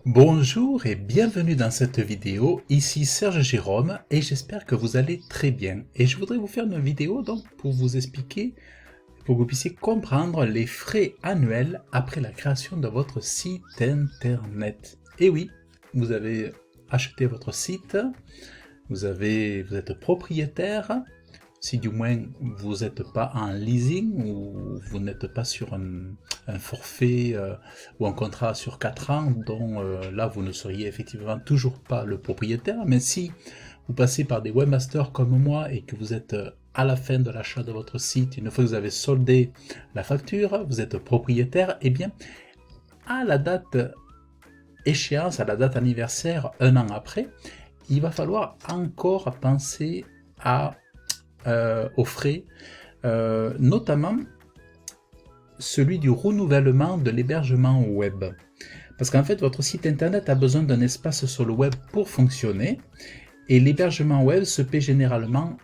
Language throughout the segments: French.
Bonjour et bienvenue dans cette vidéo, ici Serge Jérôme et j'espère que vous allez très bien. Et je voudrais vous faire une vidéo donc pour vous expliquer, pour que vous puissiez comprendre les frais annuels après la création de votre site internet. Et oui, vous avez acheté votre site, vous êtes propriétaire, si du moins vous n'êtes pas en leasing ou vous n'êtes pas sur un forfait ou un contrat sur 4 ans dont là vous ne seriez effectivement toujours pas le propriétaire, mais si vous passez par des webmasters comme moi et que vous êtes à la fin de l'achat de votre site, une fois que vous avez soldé la facture, vous êtes propriétaire, et bien à la date échéance, à la date anniversaire, un an après, il va falloir encore penser aux frais, notamment celui du renouvellement de l'hébergement web. Parce qu'en fait, votre site internet a besoin d'un espace sur le web pour fonctionner, et l'hébergement web se paie généralement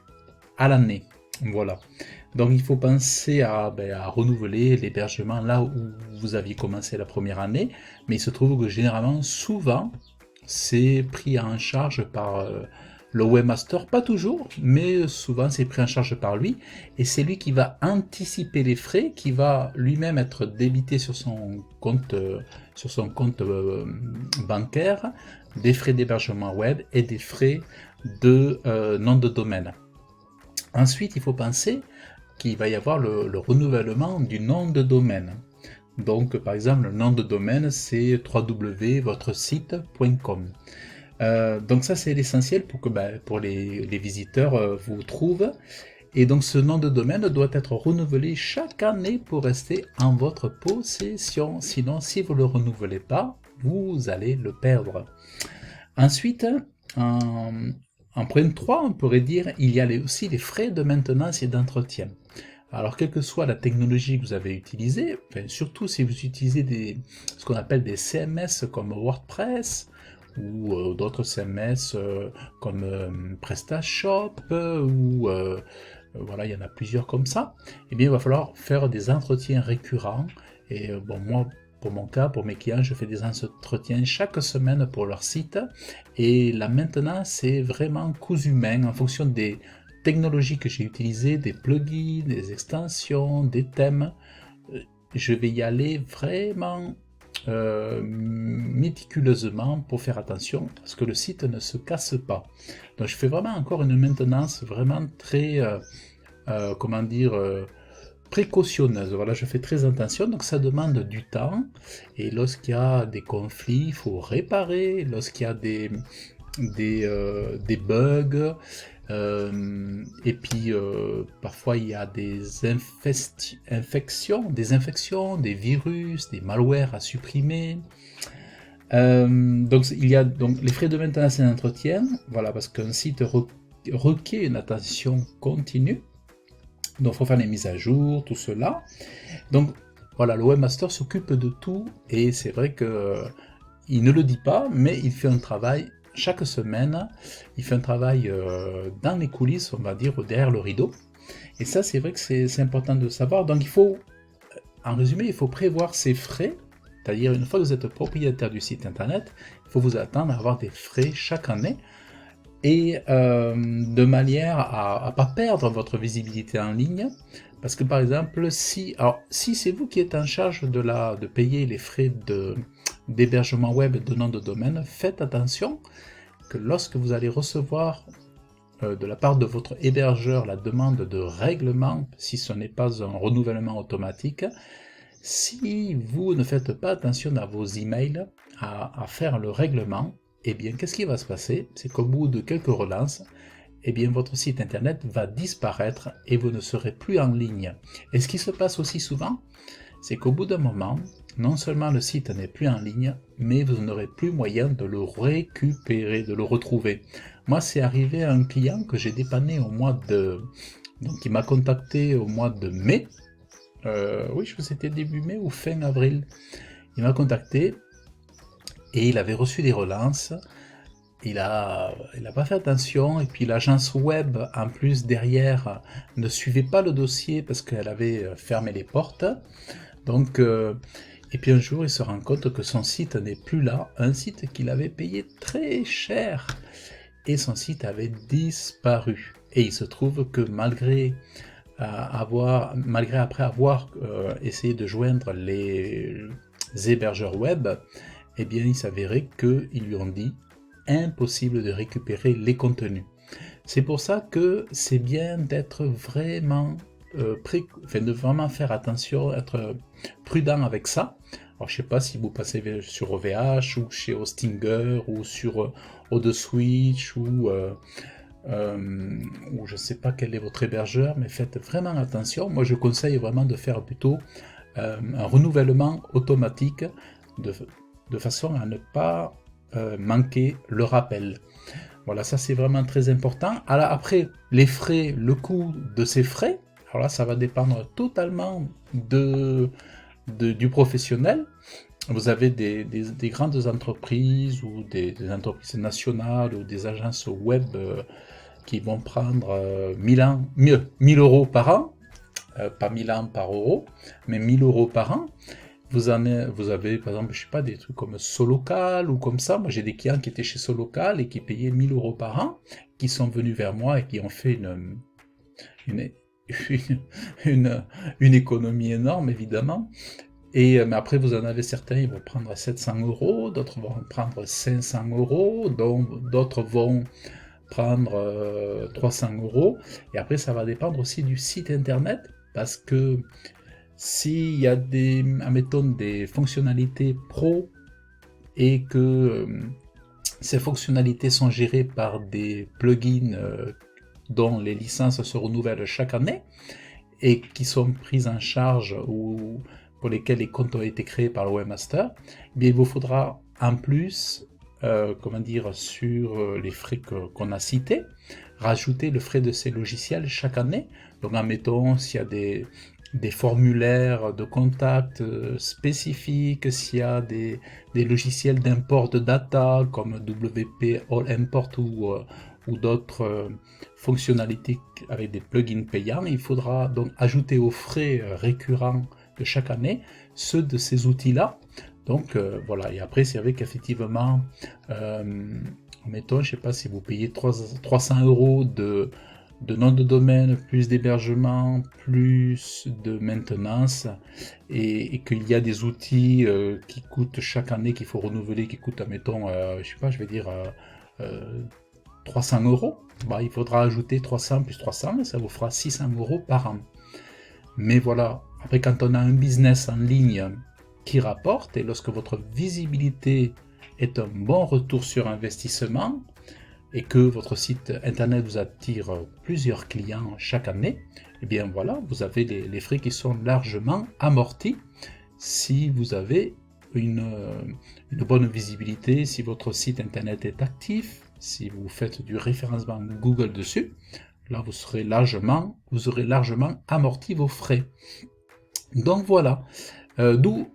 à l'année. Voilà. Donc il faut penser à renouveler l'hébergement là où vous aviez commencé la première année, mais il se trouve que généralement, souvent, c'est pris en charge par le webmaster, pas toujours, mais souvent c'est pris en charge par lui, et c'est lui qui va anticiper les frais, qui va lui-même être débité sur son compte bancaire, des frais d'hébergement web et des frais de nom de domaine. Ensuite, il faut penser qu'il va y avoir le renouvellement du nom de domaine. Donc, par exemple, le nom de domaine, c'est www.votresite.com. Donc ça, c'est l'essentiel pour que pour les visiteurs vous trouvent. Et donc, ce nom de domaine doit être renouvelé chaque année pour rester en votre possession. Sinon, si vous ne le renouvelez pas, vous allez le perdre. Ensuite, en point 3, on pourrait dire, il y a aussi les frais de maintenance et d'entretien. Alors, quelle que soit la technologie que vous avez utilisée, surtout si vous utilisez ce qu'on appelle des CMS comme WordPress ou d'autres CMS comme PrestaShop ou voilà, il y en a plusieurs comme ça, eh bien, il va falloir faire des entretiens récurrents. Et bon, moi, pour mon cas, pour mes clients, je fais des entretiens chaque semaine pour leur site. Et là maintenant, c'est vraiment cousu main en fonction des technologies que j'ai utilisées, des plugins, des extensions, des thèmes. Je vais y aller vraiment méticuleusement pour faire attention à ce que le site ne se casse pas. Donc je fais vraiment encore une maintenance vraiment très, comment dire, précautionneuse. Voilà, je fais très attention, donc ça demande du temps. Et lorsqu'il y a des conflits, il faut réparer. Lorsqu'il y a des bugs, et puis parfois il y a des infections, des virus, des malwares à supprimer. Donc il y a donc les frais de maintenance et d'entretien, voilà, parce qu'un site requiert une attention continue. Donc il faut faire les mises à jour, tout cela. Donc voilà, le webmaster s'occupe de tout, et c'est vrai que il ne le dit pas, mais il fait un travail chaque semaine, il fait un travail dans les coulisses, on va dire, derrière le rideau. Et ça, c'est vrai que c'est important de savoir. Donc il faut, en résumé, il faut prévoir ses frais, c'est-à-dire une fois que vous êtes propriétaire du site internet, il faut vous attendre à avoir des frais chaque année, et de manière à ne pas perdre votre visibilité en ligne. Parce que par exemple, si c'est vous qui êtes en charge de payer les frais d'hébergement web et de nom de domaine, faites attention que lorsque vous allez recevoir de la part de votre hébergeur la demande de règlement, si ce n'est pas un renouvellement automatique, si vous ne faites pas attention à vos emails, à faire le règlement, eh bien qu'est-ce qui va se passer? C'est qu'au bout de quelques relances, eh bien votre site internet va disparaître et vous ne serez plus en ligne. Et ce qui se passe aussi souvent, c'est qu'au bout d'un moment, non seulement le site n'est plus en ligne, mais vous n'aurez plus moyen de le récupérer, de le retrouver. Moi, c'est arrivé à un client que j'ai dépanné donc il m'a contacté au mois de mai. Oui, je pense que c'était début mai ou fin avril. Il m'a contacté et il avait reçu des relances. Il a pas fait attention, et puis l'agence web en plus derrière ne suivait pas le dossier parce qu'elle avait fermé les portes. Donc Et puis un jour, il se rend compte que son site n'est plus là, un site qu'il avait payé très cher. Et son site avait disparu. Et il se trouve que malgré après avoir essayé de joindre les hébergeurs web, eh bien il s'avérait qu'ils lui ont dit impossible de récupérer les contenus. C'est pour ça que c'est bien d'être vraiment de vraiment faire attention, être prudent avec ça. Alors je sais pas si vous passez sur OVH ou chez Hostinger ou sur ODSwitch ou je sais pas quel est votre hébergeur, mais faites vraiment attention. Moi je conseille vraiment de faire plutôt un renouvellement automatique de façon à ne pas manquer le rappel. Voilà, ça c'est vraiment très important. Alors après, les frais, le coût de ces frais, alors là ça va dépendre totalement du professionnel. Vous avez des grandes entreprises ou des entreprises nationales ou des agences web qui vont prendre 1000 euros par an, pas 1000 ans par euro, mais 1000 euros par an. Vous avez par exemple, je sais pas, des trucs comme Solocal ou comme ça. Moi j'ai des clients qui étaient chez Solocal et qui payaient 1000 euros par an, qui sont venus vers moi et qui ont fait une économie énorme évidemment. Mais après vous en avez certains, ils vont prendre 700 euros, d'autres vont prendre 500 euros, d'autres vont prendre 300 euros. Et après ça va dépendre aussi du site internet, parce que s'il y a admettons, des fonctionnalités pro et que ces fonctionnalités sont gérées par des plugins dont les licences se renouvellent chaque année et qui sont prises en charge ou pour lesquels les comptes ont été créés par le webmaster, eh bien, il vous faudra en plus, sur les frais qu'on a cités, rajouter le frais de ces logiciels chaque année. Donc admettons, s'il y a des formulaires de contact spécifiques, s'il y a des logiciels d'import de data comme WP All Import ou d'autres fonctionnalités avec des plugins payants, il faudra donc ajouter aux frais récurrents de chaque année ceux de ces outils-là. Donc voilà, et après c'est vrai qu'effectivement, mettons, je sais pas si vous payez 300 euros de nom de domaine, plus d'hébergement, plus de maintenance, et qu'il y a des outils qui coûtent chaque année, qu'il faut renouveler, qui coûtent, admettons, je sais pas, je vais dire 300 euros, bah, il faudra ajouter 300 plus 300, et ça vous fera 600 euros par an. Mais voilà, après quand on a un business en ligne qui rapporte, et lorsque votre visibilité est un bon retour sur investissement, et que votre site internet vous attire plusieurs clients chaque année, et bien voilà, vous avez les frais qui sont largement amortis si vous avez une bonne visibilité, si votre site internet est actif, si vous faites du référencement Google dessus, là vous aurez largement amorti vos frais. Donc voilà, d'où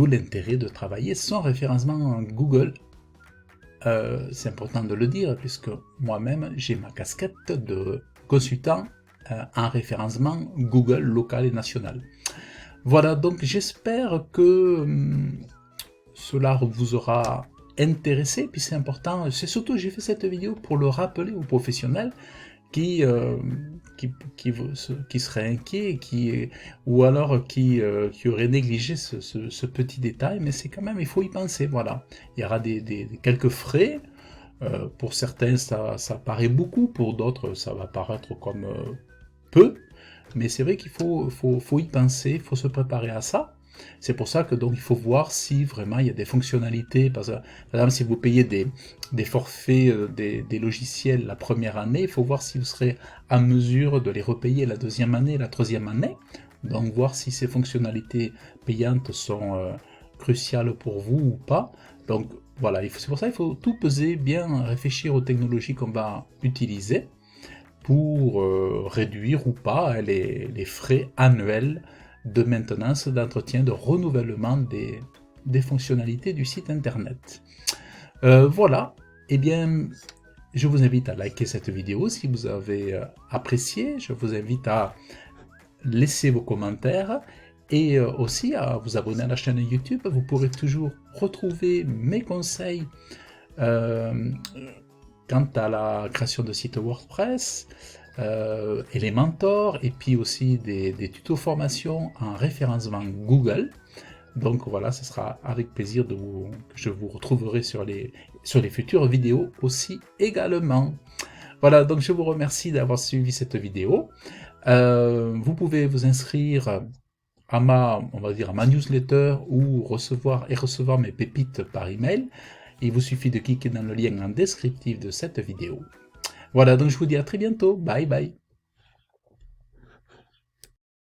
l'intérêt de travailler sans référencement Google. C'est important de le dire, puisque moi-même j'ai ma casquette de consultant en référencement Google local et national. Voilà, donc j'espère que cela vous aura intéressé, puis c'est important, c'est surtout j'ai fait cette vidéo pour le rappeler aux professionnels qui seraient inquiets, ou alors qui auraient négligé ce petit détail, mais c'est quand même, il faut y penser, voilà. Il y aura quelques frais, pour certains ça paraît beaucoup, pour d'autres ça va paraître comme peu, mais c'est vrai qu'il faut y penser, il faut se préparer à ça. C'est pour ça que donc il faut voir si vraiment il y a des fonctionnalités, par exemple si vous payez des forfaits des logiciels la première année, il faut voir si vous serez en mesure de les repayer la deuxième année, la troisième année, donc voir si ces fonctionnalités payantes sont cruciales pour vous ou pas. Donc voilà, c'est pour ça qu'il faut tout peser, bien réfléchir aux technologies qu'on va utiliser pour réduire ou pas les frais annuels de maintenance, d'entretien, de renouvellement des fonctionnalités du site internet. Voilà, et bien je vous invite à liker cette vidéo si vous avez apprécié, je vous invite à laisser vos commentaires et aussi à vous abonner à la chaîne YouTube. Vous pourrez toujours retrouver mes conseils quant à la création de sites WordPress, Elementor, et puis aussi des tutos formation en référencement Google. Donc voilà, ce sera avec plaisir que je vous retrouverai sur les futures vidéos aussi également. Voilà, donc je vous remercie d'avoir suivi cette vidéo. Vous pouvez vous inscrire à ma newsletter ou recevoir mes pépites par email. Il vous suffit de cliquer dans le lien en descriptif de cette vidéo. Voilà, donc je vous dis à très bientôt. Bye bye.